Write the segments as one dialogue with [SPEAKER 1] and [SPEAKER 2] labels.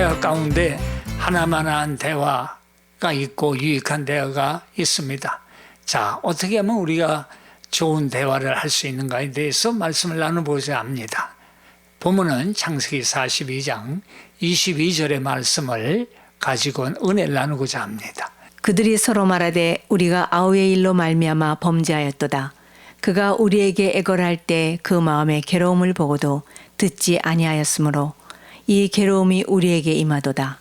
[SPEAKER 1] 대화 가운데 하나만한 대화가 있고 유익한 대화가 있습니다. 자, 어떻게 하면 우리가 좋은 대화를 할 수 있는가에 대해서 말씀을 나눠보자 합니다. 본문은 창세기 42장 22절의 말씀을 가지고 은혜를 나누고자 합니다.
[SPEAKER 2] 그들이 서로 말하되 우리가 아우의 일로 말미암아 범죄하였도다. 그가 우리에게 애걸할 때 그 마음의 괴로움을 보고도 듣지 아니하였으므로 이 괴로움이 우리에게 임하도다.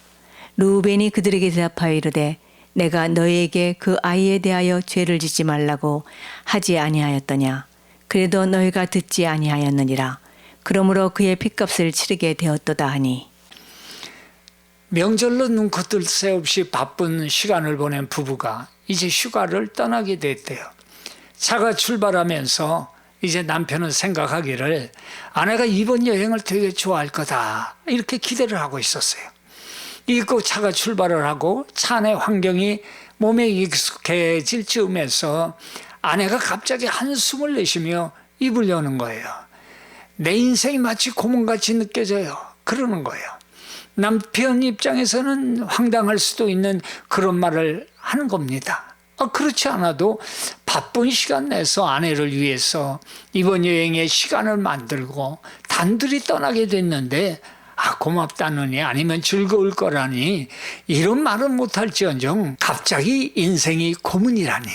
[SPEAKER 2] 르우벤이 그들에게 대답하여 이르되 내가 너희에게 그 아이에 대하여 죄를 짓지 말라고 하지 아니하였더냐. 그래도 너희가 듣지 아니하였느니라. 그러므로 그의 핏값을 치르게 되었도다 하니.
[SPEAKER 1] 명절로 눈코뜰 새 없이 바쁜 시간을 보낸 부부가 이제 휴가를 떠나게 됐대요. 차가 출발하면서 이제 남편은 생각하기를 아내가 이번 여행을 되게 좋아할 거다 이렇게 기대를 하고 있었어요. 이고 차가 출발을 하고 차 안의 환경이 몸에 익숙해질 즈음에서 아내가 갑자기 한숨을 내쉬며 입을 여는 거예요. 내 인생이 마치 고문같이 느껴져요. 그러는 거예요. 남편 입장에서는 황당할 수도 있는 그런 말을 하는 겁니다. 그렇지 않아도 바쁜 시간 내서 아내를 위해서 이번 여행에 시간을 만들고 단둘이 떠나게 됐는데 고맙다느니 아니면 즐거울 거라니 이런 말은 못할지언정 갑자기 인생이 고문이라니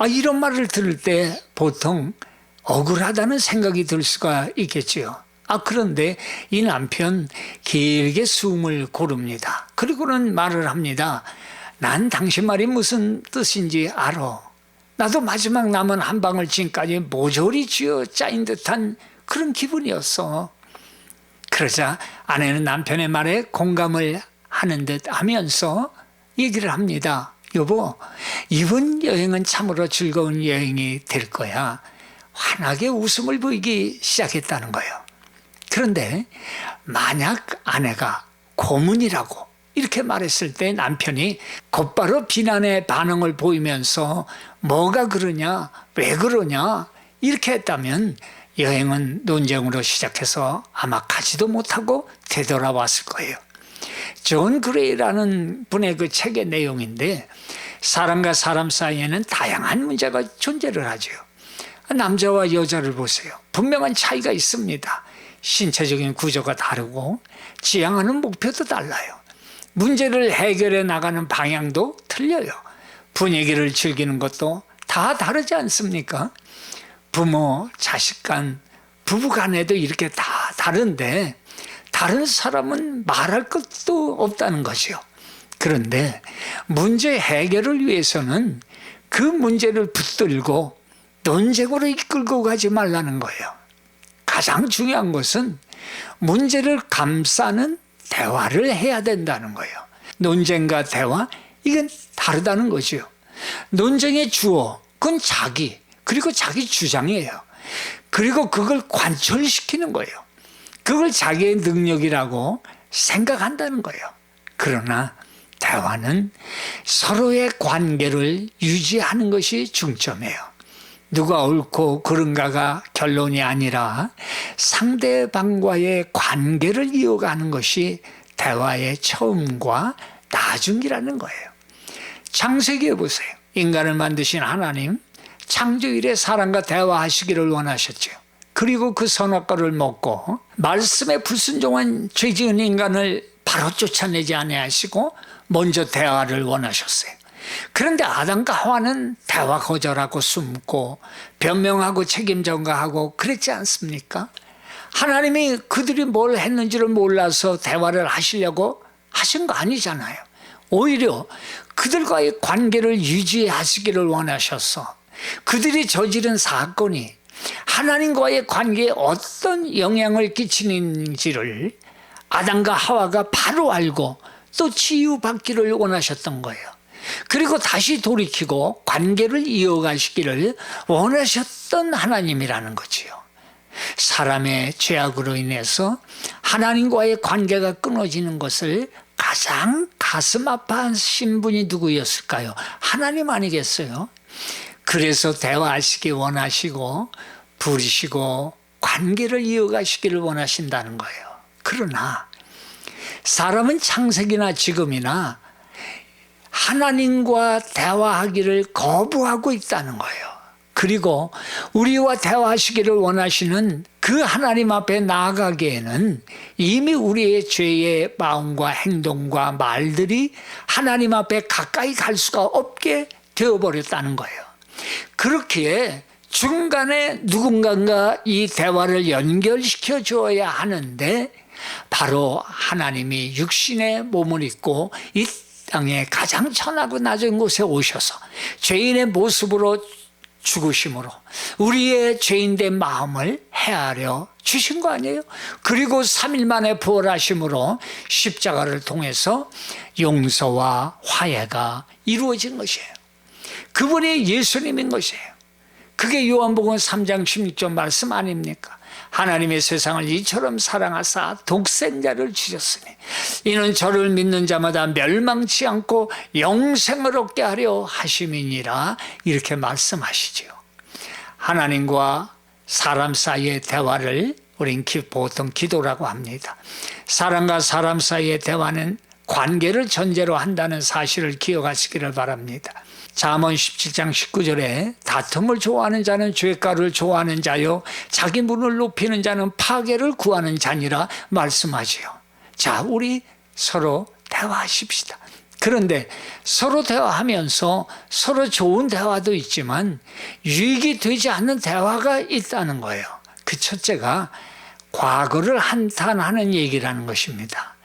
[SPEAKER 1] 이런 말을 들을 때 보통 억울하다는 생각이 들 수가 있겠지요. 그런데 이 남편 길게 숨을 고릅니다. 그리고는 말을 합니다. 난 당신 말이 무슨 뜻인지 알아. 나도 마지막 남은 한 방울 진까지 모조리 쥐어 짜인 듯한 그런 기분이었어. 그러자 아내는 남편의 말에 공감을 하는 듯 하면서 얘기를 합니다. 여보, 이번 여행은 참으로 즐거운 여행이 될 거야. 환하게 웃음을 보이기 시작했다는 거예요. 그런데 만약 아내가 고문이라고 이렇게 말했을 때 남편이 곧바로 비난의 반응을 보이면서 뭐가 그러냐, 왜 그러냐 이렇게 했다면 여행은 논쟁으로 시작해서 아마 가지도 못하고 되돌아왔을 거예요. 존 그레이라는 분의 그 책의 내용인데 사람과 사람 사이에는 다양한 문제가 존재를 하죠. 남자와 여자를 보세요. 분명한 차이가 있습니다. 신체적인 구조가 다르고 지향하는 목표도 달라요. 문제를 해결해 나가는 방향도 틀려요. 분위기를 즐기는 것도 다 다르지 않습니까? 부모, 자식 간, 부부 간에도 이렇게 다 다른데 다른 사람은 말할 것도 없다는 거죠. 그런데 문제 해결을 위해서는 그 문제를 붙들고 논쟁으로 이끌고 가지 말라는 거예요. 가장 중요한 것은 문제를 감싸는 대화를 해야 된다는 거예요. 논쟁과 대화, 이건 다르다는 거죠. 논쟁의 주어, 그건 자기, 그리고 자기 주장이에요. 그리고 그걸 관철시키는 거예요. 그걸 자기의 능력이라고 생각한다는 거예요. 그러나 대화는 서로의 관계를 유지하는 것이 중점이에요. 누가 옳고 그른가가 결론이 아니라 상대방과의 관계를 이어가는 것이 대화의 처음과 나중이라는 거예요. 창세기에 보세요. 인간을 만드신 하나님 창조일에 사람과 대화하시기를 원하셨죠. 그리고 그 선악과를 먹고 말씀에 불순종한 죄지은 인간을 바로 쫓아내지 아니하시고 먼저 대화를 원하셨어요. 그런데 아담과 하와는 대화 거절하고 숨고 변명하고 책임 전가하고 그랬지 않습니까? 하나님이 그들이 뭘 했는지를 몰라서 대화를 하시려고 하신 거 아니잖아요. 오히려 그들과의 관계를 유지하시기를 원하셔서 그들이 저지른 사건이 하나님과의 관계에 어떤 영향을 끼치는지를 아담과 하와가 바로 알고 또 치유받기를 원하셨던 거예요. 그리고 다시 돌이키고 관계를 이어가시기를 원하셨던 하나님이라는 거지요. 사람의 죄악으로 인해서 하나님과의 관계가 끊어지는 것을 가장 가슴 아파하신 분이 누구였을까요? 하나님 아니겠어요? 그래서 대화하시기 원하시고 부르시고 관계를 이어가시기를 원하신다는 거예요. 그러나 사람은 창세기나 지금이나 하나님과 대화하기를 거부하고 있다는 거예요. 그리고 우리와 대화하시기를 원하시는 그 하나님 앞에 나아가기에는 이미 우리의 죄의 마음과 행동과 말들이 하나님 앞에 가까이 갈 수가 없게 되어버렸다는 거예요. 그렇기에 중간에 누군가가 이 대화를 연결시켜 줘야 하는데 바로 하나님이 육신의 몸을 입고 이 땅에 가장 천하고 낮은 곳에 오셔서 죄인의 모습으로 죽으심으로 우리의 죄인된 마음을 헤아려 주신 거 아니에요? 그리고 3일 만에 부활하심으로 십자가를 통해서 용서와 화해가 이루어진 것이에요. 그분이 예수님인 것이에요. 그게 요한복음 3장 16절 말씀 아닙니까? 하나님의 세상을 이처럼 사랑하사 독생자를 주셨으니 이는 저를 믿는 자마다 멸망치 않고 영생을 얻게 하려 하심이니라, 이렇게 말씀하시죠. 하나님과 사람 사이의 대화를 우린 보통 기도라고 합니다. 사람과 사람 사이의 대화는 관계를 전제로 한다는 사실을 기억하시기를 바랍니다. 잠언 17장 19절에 다툼을 좋아하는 자는 죄가를 좋아하는 자요 자기 문을 높이는 자는 파괴를 구하는 자니라 말씀하지요. 자, 우리 서로 대화하십시다. 그런데 서로 대화하면서 서로 좋은 대화도 있지만 유익이 되지 않는 대화가 있다는 거예요. 그 첫째가 과거를 한탄하는 얘기라는 것입니다.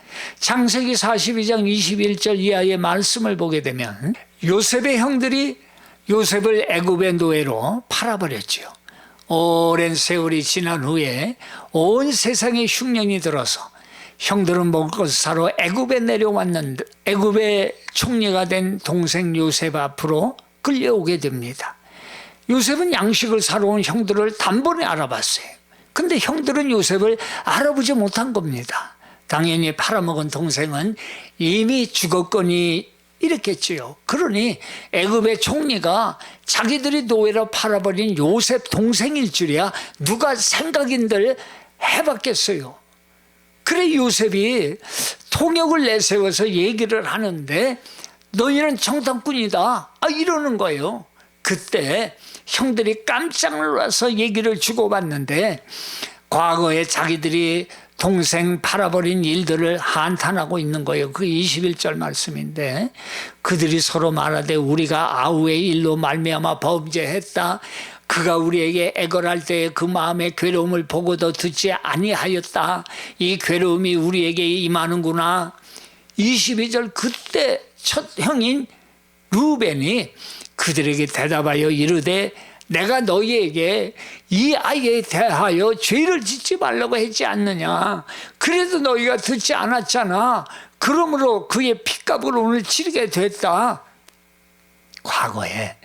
[SPEAKER 1] 창세기 42장 21절 이하의 말씀을 보게 되면 요셉의 형들이 요셉을 애굽의 노예로 팔아버렸지요. 오랜 세월이 지난 후에 온 세상에 흉년이 들어서 형들은 먹을 것을 사러 애굽에 내려왔는데 애굽의 총리가 된 동생 요셉 앞으로 끌려오게 됩니다. 요셉은 양식을 사러 온 형들을 단번에 알아봤어요. 근데 형들은 요셉을 알아보지 못한 겁니다. 당연히 팔아먹은 동생은 이미 죽었거니 이랬겠지요. 그러니 애굽의 총리가 자기들이 노예로 팔아버린 요셉 동생일 줄이야 누가 생각인들 해봤겠어요. 그래 요셉이 통역을 내세워서 얘기를 하는데 너희는 정탐꾼이다 이러는 거예요. 그때 형들이 깜짝 놀라서 얘기를 주고받는데 과거에 자기들이 동생 팔아버린 일들을 한탄하고 있는 거예요. 그 21절 말씀인데 그들이 서로 말하되 우리가 아우의 일로 말미암아 범죄했다. 그가 우리에게 애걸할 때에 그 마음의 괴로움을 보고도 듣지 아니하였다. 이 괴로움이 우리에게 임하는구나. 22절 그때 첫 형인 루벤이 그들에게 대답하여 이르되 내가 너희에게 이 아이에 대하여 죄를 짓지 말라고 했지 않느냐. 그래도 너희가 듣지 않았잖아. 그러므로 그의 핏값을 오늘 치르게 됐다. 과거에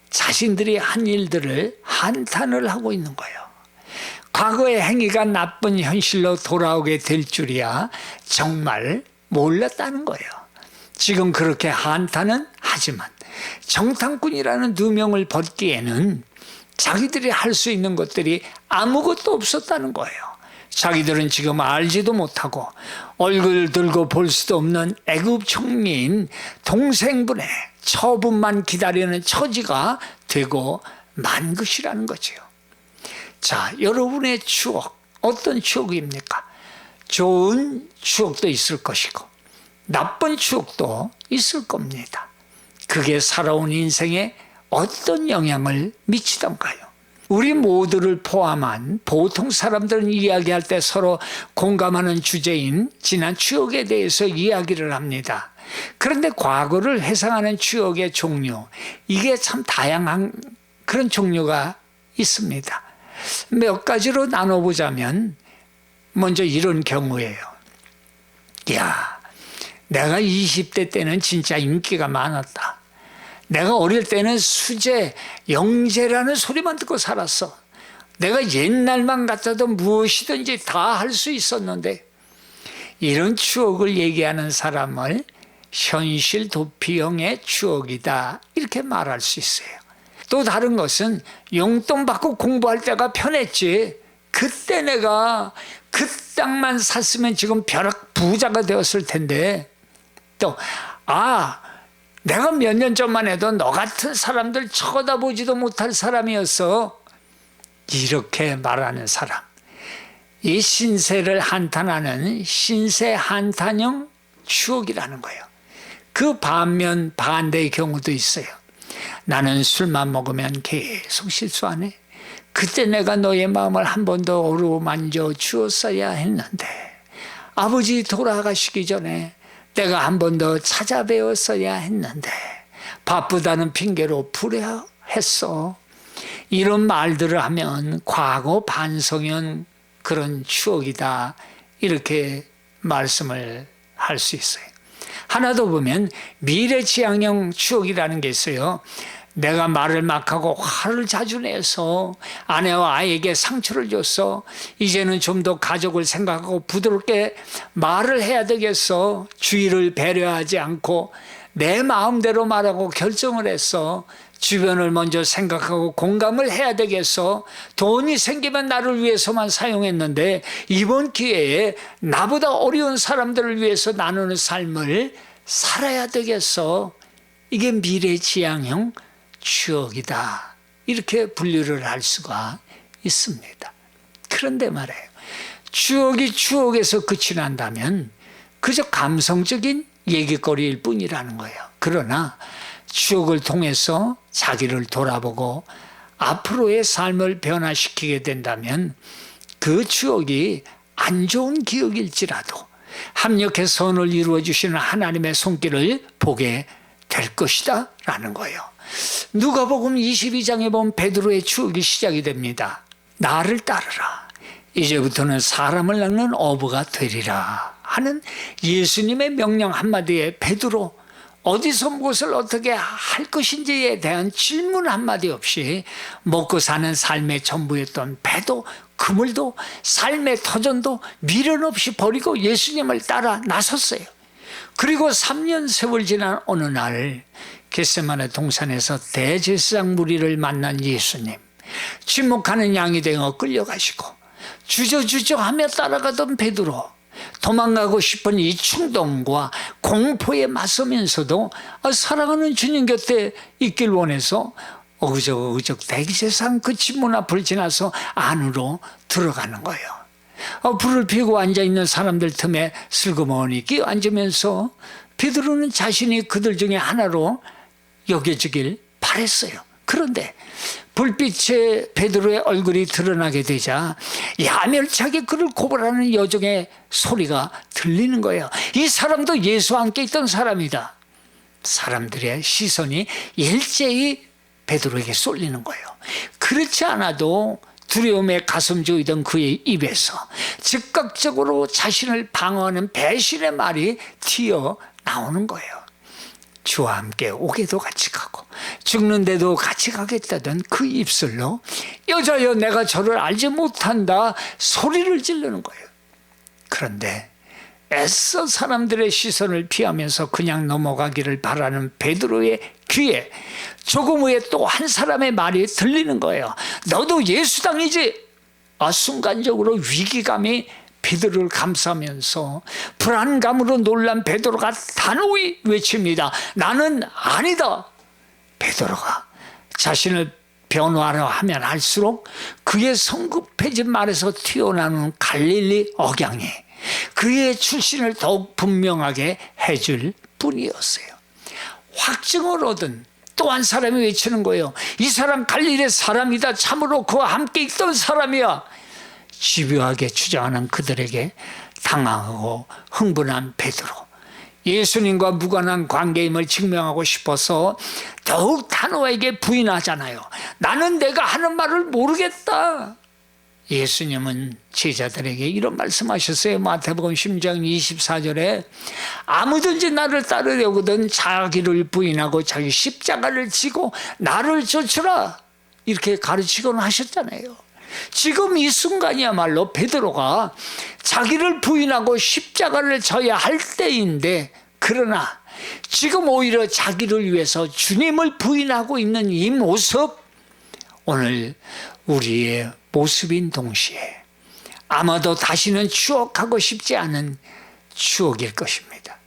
[SPEAKER 1] 자신들이 한 일들을 한탄을 하고 있는 거예요. 과거의 행위가 나쁜 현실로 돌아오게 될 줄이야 정말 몰랐다는 거예요. 지금 그렇게 한탄은 하지만 정탐꾼이라는 누명을 벗기에는 자기들이 할 수 있는 것들이 아무것도 없었다는 거예요. 자기들은 지금 알지도 못하고 얼굴 들고 볼 수도 없는 애굽 총리인 동생분의 처분만 기다리는 처지가 되고 만 것이라는 거죠. 자, 여러분의 추억 어떤 추억입니까? 좋은 추억도 있을 것이고 나쁜 추억도 있을 겁니다. 그게 살아온 인생에 어떤 영향을 미치던가요? 우리 모두를 포함한 보통 사람들은 이야기할 때 서로 공감하는 주제인 지난 추억에 대해서 이야기를 합니다. 그런데 과거를 회상하는 추억의 종류, 이게 참 다양한 그런 종류가 있습니다. 몇 가지로 나눠보자면 먼저 이런 경우예요. 야, 내가 20대 때는 진짜 인기가 많았다. 내가 어릴 때는 수재, 영재라는 소리만 듣고 살았어. 내가 옛날만 같아도 무엇이든지 다 할 수 있었는데, 이런 추억을 얘기하는 사람을 현실 도피형의 추억이다 이렇게 말할 수 있어요. 또 다른 것은 용돈 받고 공부할 때가 편했지. 그때 내가 그 땅만 샀으면 지금 벼락 부자가 되었을 텐데 또 내가 몇 년 전만 해도 너 같은 사람들 쳐다보지도 못할 사람이었어. 이렇게 말하는 사람. 이 신세를 한탄하는 신세 한탄형 추억이라는 거예요. 그 반면 반대의 경우도 있어요. 나는 술만 먹으면 계속 실수하네. 그때 내가 너의 마음을 한 번 더 어루만져 주었어야 했는데 아버지 돌아가시기 전에 내가 한 번 더 찾아뵈었어야 했는데 바쁘다는 핑계로 불효했어. 이런 말들을 하면 과거 반성형 그런 추억이다, 이렇게 말씀을 할 수 있어요. 하나 더 보면 미래지향형 추억이라는 게 있어요. 내가 말을 막하고 화를 자주 내서 아내와 아이에게 상처를 줬어. 이제는 좀 더 가족을 생각하고 부드럽게 말을 해야 되겠어. 주의를 배려하지 않고 내 마음대로 말하고 결정을 했어. 주변을 먼저 생각하고 공감을 해야 되겠어. 돈이 생기면 나를 위해서만 사용했는데 이번 기회에 나보다 어려운 사람들을 위해서 나누는 삶을 살아야 되겠어. 이게 미래지향형 추억이다, 이렇게 분류를 할 수가 있습니다. 그런데 말이에요, 추억이 추억에서 끝이 난다면 그저 감성적인 얘기거리일 뿐이라는 거예요. 그러나 추억을 통해서 자기를 돌아보고 앞으로의 삶을 변화시키게 된다면 그 추억이 안 좋은 기억일지라도 합력해 선을 이루어 주시는 하나님의 손길을 보게 될 것이다 라는 거예요. 누가복음 22장에 보면 베드로의 추억이 시작이 됩니다. 나를 따르라. 이제부터는 사람을 낚는 어부가 되리라 하는 예수님의 명령 한마디에 베드로 어디서 무엇을 어떻게 할 것인지에 대한 질문 한마디 없이 먹고 사는 삶의 전부였던 배도 그물도 삶의 터전도 미련 없이 버리고 예수님을 따라 나섰어요. 그리고 3년 세월 지난 어느 날 겟세마네 동산에서 대제사장 무리를 만난 예수님, 침묵하는 양이 되어 끌려가시고 주저주저하며 따라가던 베드로, 도망가고 싶은 이 충동과 공포에 맞서면서도 사랑하는 주님 곁에 있길 원해서 어그적 대제사장 그 집문 앞을 지나서 안으로 들어가는 거예요. 불을 피우고 앉아있는 사람들 틈에 슬그머니 끼어 앉으면서 베드로는 자신이 그들 중에 하나로 여겨지길 바랬어요. 그런데 불빛에 베드로의 얼굴이 드러나게 되자 야멸차게 그를 고발하는 여종의 소리가 들리는 거예요. 이 사람도 예수와 함께 있던 사람이다. 사람들의 시선이 일제히 베드로에게 쏠리는 거예요. 그렇지 않아도 두려움에 가슴 조이던 그의 입에서 즉각적으로 자신을 방어하는 배신의 말이 튀어나오는 거예요. 주와 함께 오게도 같이 가고 죽는데도 같이 가겠다던 그 입술로 여자여 내가 저를 알지 못한다 소리를 지르는 거예요. 그런데 애써 사람들의 시선을 피하면서 그냥 넘어가기를 바라는 베드로의 귀에 조금 후에 또 한 사람의 말이 들리는 거예요. 너도 예수당이지? 순간적으로 위기감이 베드로를 감싸면서 불안감으로 놀란 베드로가 단호히 외칩니다. 나는 아니다. 베드로가 자신을 변호하려 하면 할수록 그의 성급해진 말에서 튀어나오는 갈릴리 억양이 그의 출신을 더욱 분명하게 해줄 뿐이었어요. 확증을 얻은 또 한 사람이 외치는 거예요. 이 사람 갈릴리의 사람이다. 참으로 그와 함께 있던 사람이야. 집요하게 주장하는 그들에게 당황하고 흥분한 베드로, 예수님과 무관한 관계임을 증명하고 싶어서 더욱 단호하게 부인하잖아요. 나는 내가 하는 말을 모르겠다. 예수님은 제자들에게 이런 말씀하셨어요. 마태복음 10장 24절에 아무든지 나를 따르려거든 자기를 부인하고 자기 십자가를 지고 나를 쫓으라, 이렇게 가르치곤 하셨잖아요. 지금 이 순간이야말로 베드로가 자기를 부인하고 십자가를 져야 할 때인데, 그러나 지금 오히려 자기를 위해서 주님을 부인하고 있는 이 모습, 오늘 우리의 모습인 동시에 아마도 다시는 추억하고 싶지 않은 추억일 것입니다.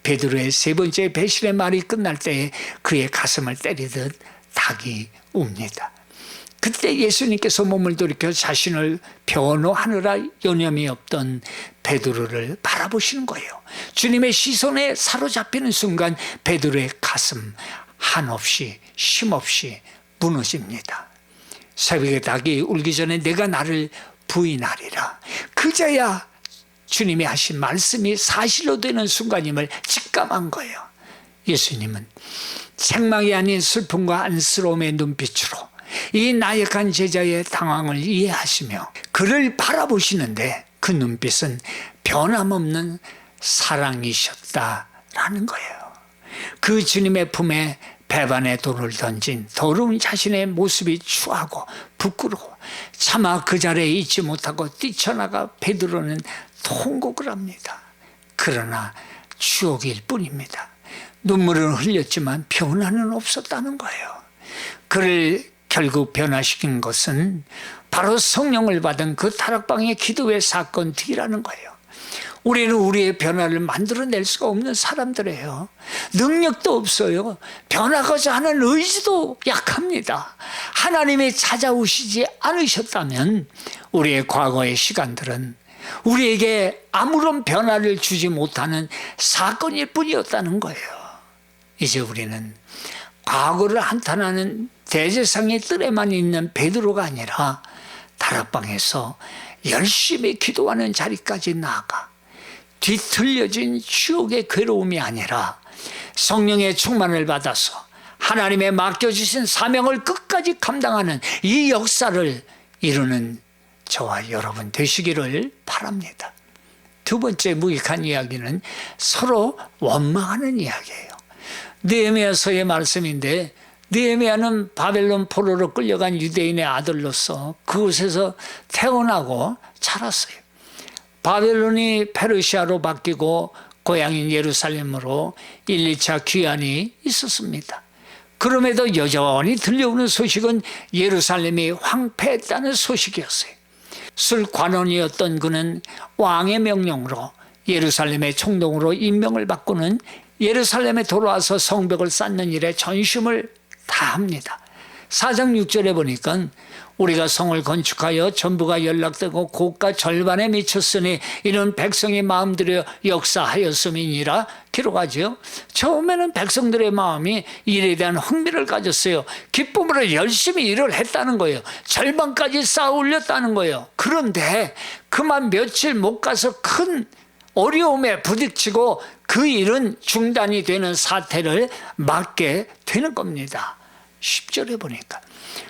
[SPEAKER 1] 베드로의 세 번째 배신의 말이 끝날 때에 그의 가슴을 때리듯 닭이 웁니다. 그때 예수님께서 몸을 돌이켜 자신을 변호하느라 여념이 없던 베드로를 바라보시는 거예요. 주님의 시선에 사로잡히는 순간 베드로의 가슴 한없이 쉼없이 무너집니다. 새벽에 닭이 울기 전에 내가 나를 부인하리라. 그제야 주님이 하신 말씀이 사실로 되는 순간임을 직감한 거예요. 예수님은 책망이 아닌 슬픔과 안쓰러움의 눈빛으로 이 나약한 제자의 당황을 이해하시며 그를 바라보시는데 그 눈빛은 변함없는 사랑이셨다라는 거예요. 그 주님의 품에 배반의 돌을 던진 더러운 자신의 모습이 추하고 부끄러워 차마 그 자리에 있지 못하고 뛰쳐나가 베드로는 통곡을 합니다. 그러나 추억일 뿐입니다. 눈물을 흘렸지만 변화는 없었다는 거예요. 그를 결국 변화시킨 것은 바로 성령을 받은 그 다락방의 기도의 사건 뒤라는 거예요. 우리는 우리의 변화를 만들어낼 수가 없는 사람들이에요. 능력도 없어요. 변화하고자 하는 의지도 약합니다. 하나님이 찾아오시지 않으셨다면 우리의 과거의 시간들은 우리에게 아무런 변화를 주지 못하는 사건일 뿐이었다는 거예요. 이제 우리는 과거를 한탄하는 대제상의 뜰에만 있는 베드로가 아니라 다락방에서 열심히 기도하는 자리까지 나아가 뒤틀려진 추억의 괴로움이 아니라 성령의 충만을 받아서 하나님의 맡겨주신 사명을 끝까지 감당하는 이 역사를 이루는 저와 여러분 되시기를 바랍니다. 두 번째 무익한 이야기는 서로 원망하는 이야기예요. 느헤미야서의 말씀인데 느헤미야는 바벨론 포로로 끌려간 유대인의 아들로서 그곳에서 태어나고 자랐어요. 바벨론이 페르시아로 바뀌고 고향인 예루살렘으로 1, 2차 귀환이 있었습니다. 그럼에도 여전히 들려오는 소식은 예루살렘이 황폐했다는 소식이었어요. 술관원이었던 그는 왕의 명령으로 예루살렘의 총독으로 임명을 받고는 예루살렘에 돌아와서 성벽을 쌓는 일에 전심을 다합니다. 4장 6절에 보니까 우리가 성을 건축하여 전부가 연락되고 고가 절반에 미쳤으니 이는 백성의 마음들여 역사하였음이니라 기록하죠. 처음에는 백성들의 마음이 일에 대한 흥미를 가졌어요. 기쁨으로 열심히 일을 했다는 거예요. 절반까지 쌓아 올렸다는 거예요. 그런데 그만 며칠 못 가서 큰 어려움에 부딪히고 그 일은 중단이 되는 사태를 맞게 되는 겁니다. 10절에 보니까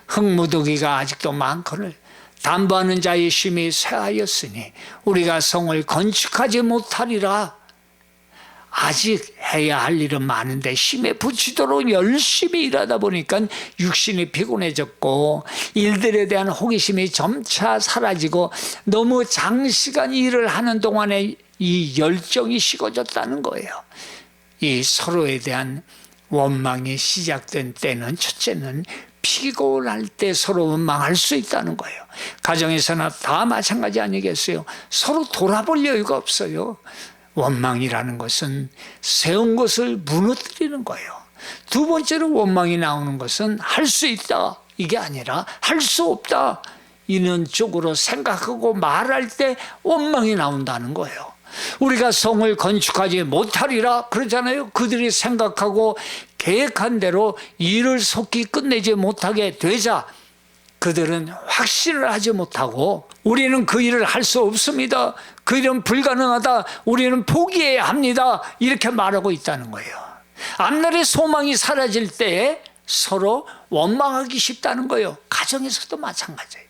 [SPEAKER 1] 흙무더기가 아직도 많거늘 담보하는 자의 심이 쇠하였으니 우리가 성을 건축하지 못하리라. 아직 해야 할 일은 많은데 힘에 부치도록 열심히 일하다 보니까 육신이 피곤해졌고 일들에 대한 호기심이 점차 사라지고 너무 장시간 일을 하는 동안에 이 열정이 식어졌다는 거예요. 이 서로에 대한 원망이 시작된 때는 첫째는 피곤할 때 서로 원망할 수 있다는 거예요. 가정에서나 다 마찬가지 아니겠어요? 서로 돌아볼 여유가 없어요. 원망이라는 것은 세운 것을 무너뜨리는 거예요. 두 번째로 원망이 나오는 것은 할 수 있다 이게 아니라 할 수 없다 이런 쪽으로 생각하고 말할 때 원망이 나온다는 거예요. 우리가 성을 건축하지 못하리라 그러잖아요. 그들이 생각하고 계획한 대로 일을 속히 끝내지 못하게 되자 그들은 확신을 하지 못하고 우리는 그 일을 할 수 없습니다. 그 일은 불가능하다. 우리는 포기해야 합니다. 이렇게 말하고 있다는 거예요. 앞날의 소망이 사라질 때 서로 원망하기 쉽다는 거예요. 가정에서도 마찬가지예요.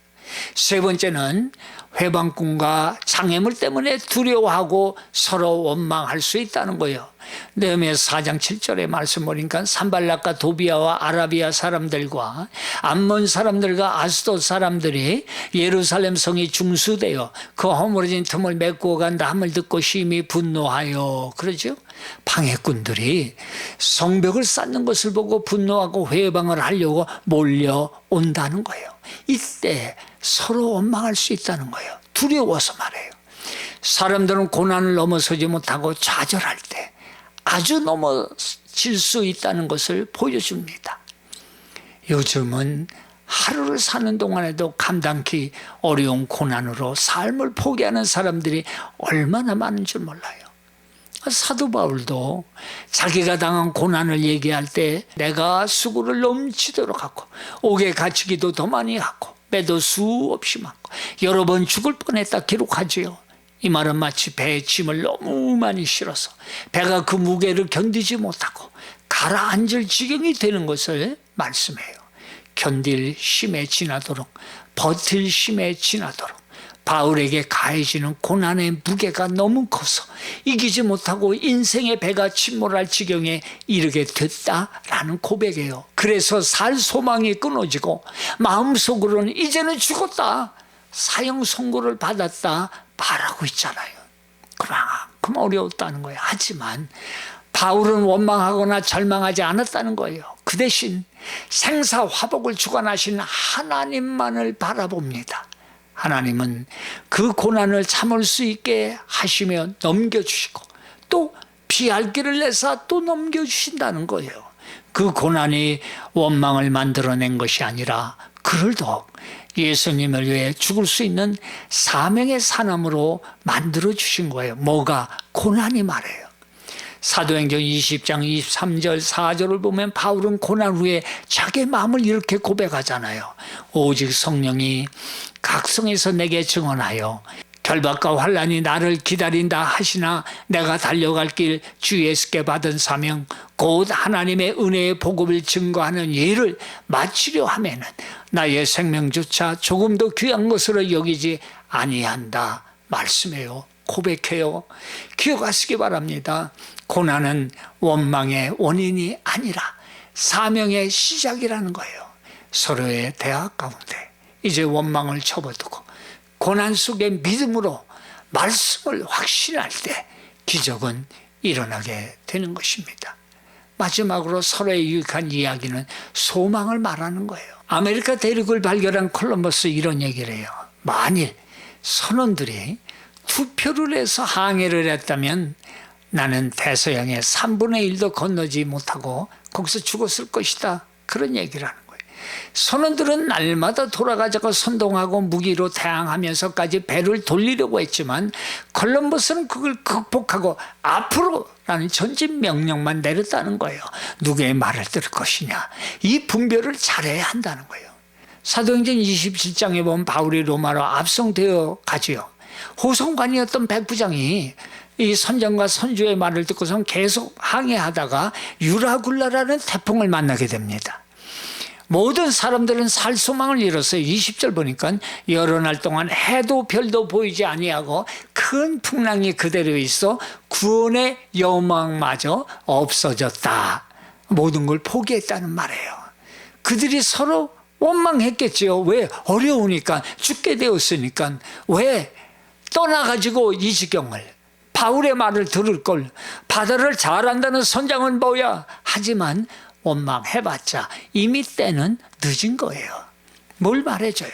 [SPEAKER 1] 세 번째는 회방꾼과 장애물 때문에 두려워하고 서로 원망할 수 있다는 거예요. 느헤미야 4장 7절의 말씀 보니까 산발락과 도비아와 아라비아 사람들과 암몬 사람들과 아스돗 사람들이 예루살렘 성이 중수되어 그 허물어진 틈을 메꾸어 간다 함을 듣고 심히 분노하여 그러죠. 방해꾼들이 성벽을 쌓는 것을 보고 분노하고 회방을 하려고 몰려온다는 거예요. 이때 서로 원망할 수 있다는 거예요. 두려워서 말해요. 사람들은 고난을 넘어서지 못하고 좌절할 때 아주 넘어질 수 있다는 것을 보여줍니다. 요즘은 하루를 사는 동안에도 감당기 어려운 고난으로 삶을 포기하는 사람들이 얼마나 많은 줄 몰라요. 사도 바울도 자기가 당한 고난을 얘기할 때 내가 수고를 넘치도록 하고 옥에 갇히기도 더 많이 하고 매도 수없이 많고 여러 번 죽을 뻔했다 기록하지요. 이 말은 마치 배에 짐을 너무 많이 실어서 배가 그 무게를 견디지 못하고 가라앉을 지경이 되는 것을 말씀해요. 견딜 힘에 지나도록, 버틸 힘에 지나도록 바울에게 가해지는 고난의 무게가 너무 커서 이기지 못하고 인생의 배가 침몰할 지경에 이르게 됐다라는 고백이에요. 그래서 살 소망이 끊어지고 마음속으로는 이제는 죽었다, 사형 선고를 받았다 말하고 있잖아요. 그만큼 어려웠다는 거예요. 하지만 바울은 원망하거나 절망하지 않았다는 거예요. 그 대신 생사화복을 주관하신 하나님만을 바라봅니다. 하나님은 그 고난을 참을 수 있게 하시며 넘겨주시고 또 피할 길을 내사 또 넘겨주신다는 거예요. 그 고난이 원망을 만들어낸 것이 아니라 그를 더욱 예수님을 위해 죽을 수 있는 사명의 사람으로 만들어주신 거예요. 뭐가? 고난이 말해요. 사도행전 20장 23절 4절을 보면 바울은 고난 후에 자기의 마음을 이렇게 고백하잖아요. 오직 성령이 각성에서 내게 증언하여 결박과 환난이 나를 기다린다 하시나 내가 달려갈 길 주 예수께 받은 사명 곧 하나님의 은혜의 복음을 증거하는 일을 마치려 하면은 나의 생명조차 조금도 귀한 것으로 여기지 아니한다 말씀해요. 고백해요. 기억하시기 바랍니다. 고난은 원망의 원인이 아니라 사명의 시작이라는 거예요. 서로의 대화 가운데 이제 원망을 접어두고 고난 속에 믿음으로 말씀을 확신할 때 기적은 일어나게 되는 것입니다. 마지막으로 서로의 유익한 이야기는 소망을 말하는 거예요. 아메리카 대륙을 발견한 콜럼버스 이런 얘기를 해요. 만일 선원들이 투표를 해서 항해를 했다면 나는 대서양의 3분의 1도 건너지 못하고 거기서 죽었을 것이다. 그런 얘기를 하는 거예요. 선원들은 날마다 돌아가자고 선동하고 무기로 대항하면서까지 배를 돌리려고 했지만 콜럼버스는 그걸 극복하고 앞으로라는 전진 명령만 내렸다는 거예요. 누구의 말을 들을 것이냐. 이 분별을 잘해야 한다는 거예요. 사도행전 27장에 보면 바울이 로마로 압송되어 가지요. 호송관이었던 백부장이 이 선장과 선주의 말을 듣고선 계속 항해하다가 유라굴라라는 태풍을 만나게 됩니다. 모든 사람들은 살 소망을 잃었어요. 20절 보니까 여러 날 동안 해도 별도 보이지 아니하고 큰 풍랑이 그대로 있어 구원의 여망마저 없어졌다. 모든 걸 포기했다는 말이에요. 그들이 서로 원망했겠지요. 왜? 어려우니까, 죽게 되었으니까. 왜? 떠나가지고 이 지경을, 바울의 말을 들을 걸, 바다를 잘 안다는 선장은 뭐야? 하지만 원망해봤자 이미 때는 늦은 거예요. 뭘 말해줘요?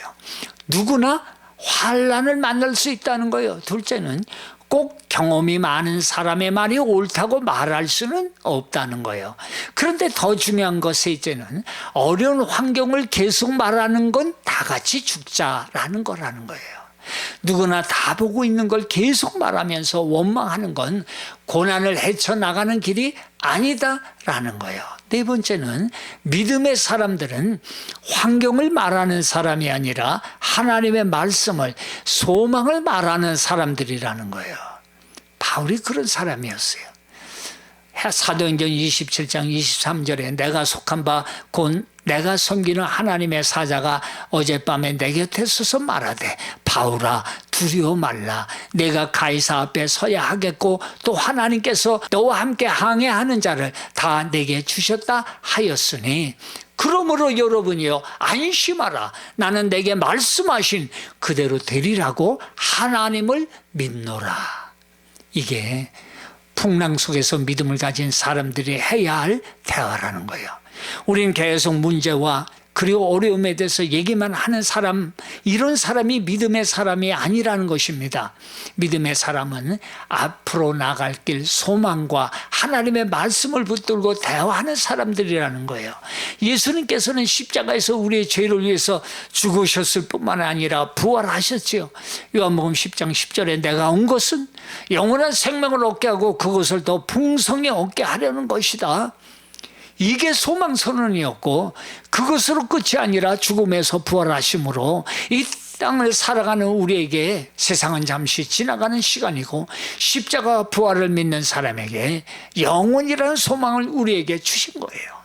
[SPEAKER 1] 누구나 환난을 만날 수 있다는 거예요. 둘째는 꼭 경험이 많은 사람의 말이 옳다고 말할 수는 없다는 거예요. 그런데 더 중요한 것 셋째는 어려운 환경을 계속 말하는 건 다 같이 죽자라는 거라는 거예요. 누구나 다 보고 있는 걸 계속 말하면서 원망하는 건 고난을 헤쳐나가는 길이 아니다라는 거예요. 네 번째는 믿음의 사람들은 환경을 말하는 사람이 아니라 하나님의 말씀을, 소망을 말하는 사람들이라는 거예요. 바울이 그런 사람이었어요. 사도행전 27장 23절에 내가 속한 바 곧 내가 섬기는 하나님의 사자가 어젯밤에 내 곁에 서서 말하되 바울아 두려워 말라. 내가 가이사 앞에 서야 하겠고 또 하나님께서 너와 함께 항해하는 자를 다 내게 주셨다 하였으니 그러므로 여러분이요 안심하라. 나는 내게 말씀하신 그대로 되리라고 하나님을 믿노라. 이게 풍랑 속에서 믿음을 가진 사람들이 해야 할 대화라는 거예요. 우린 계속 문제와 그리고 어려움에 대해서 얘기만 하는 사람, 이런 사람이 믿음의 사람이 아니라는 것입니다. 믿음의 사람은 앞으로 나갈 길 소망과 하나님의 말씀을 붙들고 대화하는 사람들이라는 거예요. 예수님께서는 십자가에서 우리의 죄를 위해서 죽으셨을 뿐만 아니라 부활하셨지요. 요한복음 10장 10절에 내가 온 것은 영원한 생명을 얻게 하고 그것을 더 풍성히 얻게 하려는 것이다. 이게 소망 선언이었고 그것으로 끝이 아니라 죽음에서 부활하심으로 이 땅을 살아가는 우리에게 세상은 잠시 지나가는 시간이고 십자가 부활을 믿는 사람에게 영원이라는 소망을 우리에게 주신 거예요.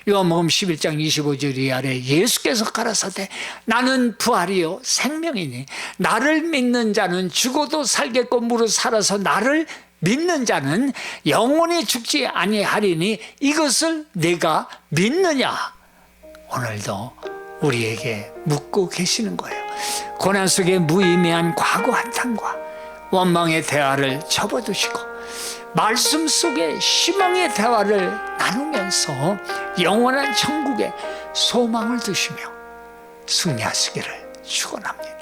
[SPEAKER 1] 요한복음 11장 25절 이하에 예수께서 가라사대 나는 부활이요 생명이니 나를 믿는 자는 죽어도 살겠고 무릇 살아서 나를 믿는 자는 영원히 죽지 아니하리니 이것을 내가 믿느냐? 오늘도 우리에게 묻고 계시는 거예요. 고난 속에 무의미한 과거 한탄과 원망의 대화를 접어두시고 말씀 속에 희망의 대화를 나누면서 영원한 천국에 소망을 두시며 승리하시기를 축원합니다.